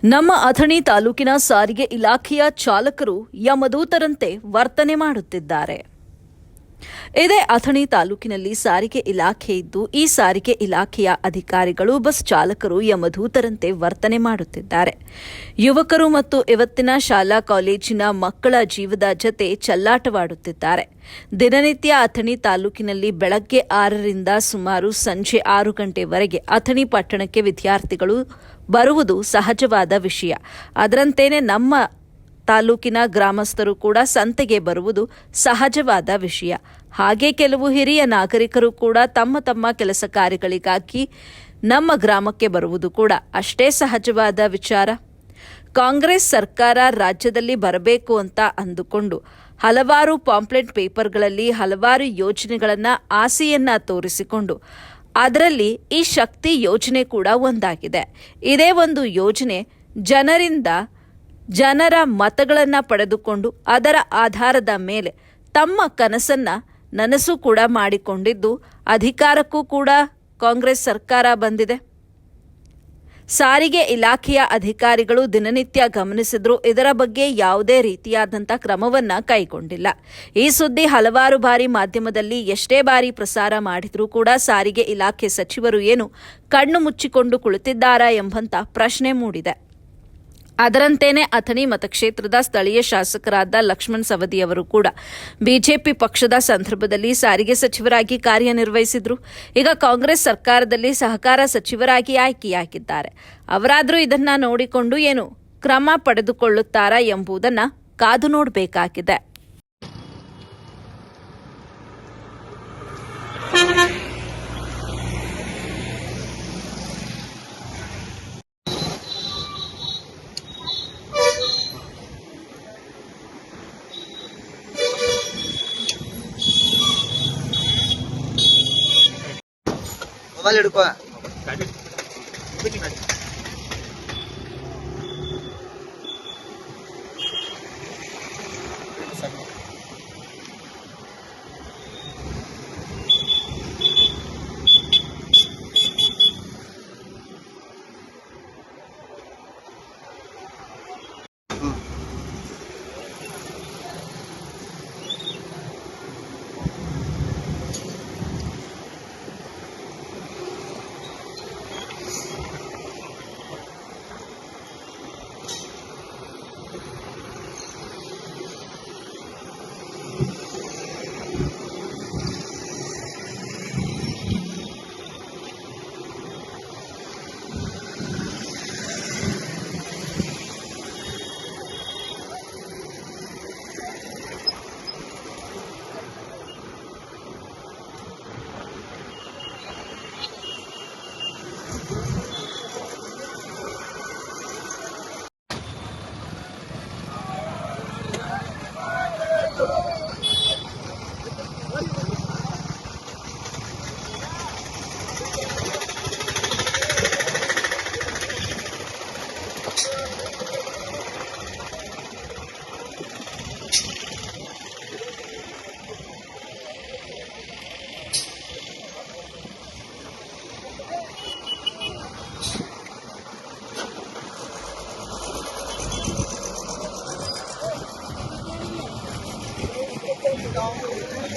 ನಮ್ಮ ಅಥಣಿ ತಾಲೂಕಿನ ಸಾರಿಗೆ ಇಲಾಖೆಯ ಚಾಲಕರು ಯಮದೂತರಂತೆ ವರ್ತನೆ ಮಾಡುತ್ತಿದ್ದಾರೆ. ಇದೇ ಅಥಣಿ ತಾಲೂಕಿನಲ್ಲಿ ಸಾರಿಗೆ ಇಲಾಖೆ ಇದ್ದು, ಈ ಸಾರಿಗೆ ಇಲಾಖೆಯ ಅಧಿಕಾರಿಗಳು ಬಸ್ ಚಾಲಕರು ಯಮದೂತರಂತೆ ವರ್ತನೆ ಮಾಡುತ್ತಿದ್ದಾರೆ. ಯುವಕರು ಮತ್ತು ಇವತ್ತಿನ ಶಾಲಾ ಕಾಲೇಜಿನ ಮಕ್ಕಳ ಜೀವದ ಜತೆ ಚೆಲ್ಲಾಟವಾಡುತ್ತಿದ್ದಾರೆ. ದಿನನಿತ್ಯ ಅಥಣಿ ತಾಲೂಕಿನಲ್ಲಿ ಬೆಳಗ್ಗೆ 6ರಿಂದ ಸುಮಾರು ಸಂಜೆ 6 ಗಂಟೆವರೆಗೆ ಅಥಣಿ ಪಟ್ಟಣಕ್ಕೆ ವಿದ್ಯಾರ್ಥಿಗಳು ಬರುವುದು ಸಹಜವಾದ ವಿಷಯ. ಅದರಂತೆಯೇ ನಮ್ಮ ತಾಲೂಕಿನ ಗ್ರಾಮಸ್ಥರು ಕೂಡ ಸಂತೆಗೆ ಬರುವುದು ಸಹಜವಾದ ವಿಷಯ. ಹಾಗೆ ಕೆಲವು ಹಿರಿಯ ನಾಗರಿಕರು ಕೂಡ ತಮ್ಮ ತಮ್ಮ ಕೆಲಸ ಕಾರ್ಯಗಳಿಗಾಗಿ ನಮ್ಮ ಗ್ರಾಮಕ್ಕೆ ಬರುವುದು ಕೂಡ ಅಷ್ಟೇ ಸಹಜವಾದ ವಿಚಾರ. ಕಾಂಗ್ರೆಸ್ ಸರ್ಕಾರ ರಾಜ್ಯದಲ್ಲಿ ಬರಬೇಕು ಅಂತ ಅಂದುಕೊಂಡು ಹಲವಾರು ಪಾಂಪ್ಲೆಟ್ ಪೇಪರ್ಗಳಲ್ಲಿ ಹಲವಾರು ಯೋಜನೆಗಳನ್ನು ಆಸೆಯನ್ನ ತೋರಿಸಿಕೊಂಡು ಅದರಲ್ಲಿ ಈ ಶಕ್ತಿ ಯೋಜನೆ ಕೂಡ ಒಂದಾಗಿದೆ. ಇದೇ ಒಂದು ಯೋಜನೆ ಜನರ ಮತಗಳನ್ನು ಪಡೆದುಕೊಂಡು ಅದರ ಆಧಾರದ ಮೇಲೆ ತಮ್ಮ ಕನಸನ್ನು ನನಸು ಕೂಡ ಮಾಡಿಕೊಂಡಿದ್ದು, ಅಧಿಕಾರಕ್ಕೂ ಕೂಡ ಕಾಂಗ್ರೆಸ್ ಸರ್ಕಾರ ಬಂದಿದೆ. ಸಾರಿಗೆ ಇಲಾಖೆಯ ಅಧಿಕಾರಿಗಳು ದಿನನಿತ್ಯ ಗಮನಿಸಿದ್ರು, ಇದರ ಬಗ್ಗೆ ಯಾವುದೇ ರೀತಿಯಾದಂಥ ಕ್ರಮವನ್ನು ಕೈಗೊಂಡಿಲ್ಲ. ಈ ಸುದ್ದಿ ಹಲವಾರು ಬಾರಿ ಮಾಧ್ಯಮದಲ್ಲಿ ಎಷ್ಟೇ ಬಾರಿ ಪ್ರಸಾರ ಮಾಡಿದರೂ ಕೂಡ ಸಾರಿಗೆ ಇಲಾಖೆ ಸಚಿವರು ಏನು ಕಣ್ಣು ಮುಚ್ಚಿಕೊಂಡು ಕುಳಿತಿದ್ದಾರಾ ಎಂಬಂಥ ಪ್ರಶ್ನೆ ಮೂಡಿದೆ. ಅದರಂತೆಯೇ ಅಥಣಿ ಮತಕ್ಷೇತ್ರದ ಸ್ಥಳೀಯ ಶಾಸಕರಾದ ಲಕ್ಷ್ಮಣ್ ಸವದಿಯವರು ಕೂಡ ಬಿಜೆಪಿ ಪಕ್ಷದ ಸಂದರ್ಭದಲ್ಲಿ ಸಾರಿಗೆ ಸಚಿವರಾಗಿ ಕಾರ್ಯನಿರ್ವಹಿಸಿದ್ರು. ಈಗ ಕಾಂಗ್ರೆಸ್ ಸರ್ಕಾರದಲ್ಲಿ ಸಹಕಾರ ಸಚಿವರಾಗಿ ಆಯ್ಕೆಯಾಗಿದ್ದಾರೆ. ಅವರಾದರೂ ಇದನ್ನ ನೋಡಿಕೊಂಡು ಏನು ಕ್ರಮ ಪಡೆದುಕೊಳ್ಳುತ್ತಾರಾ ಎಂಬುದನ್ನು ಕಾದು ನೋಡಬೇಕಾಗಿದೆ. ಮೊಬೈಲ್ ಹಿಡ್ಕೋ.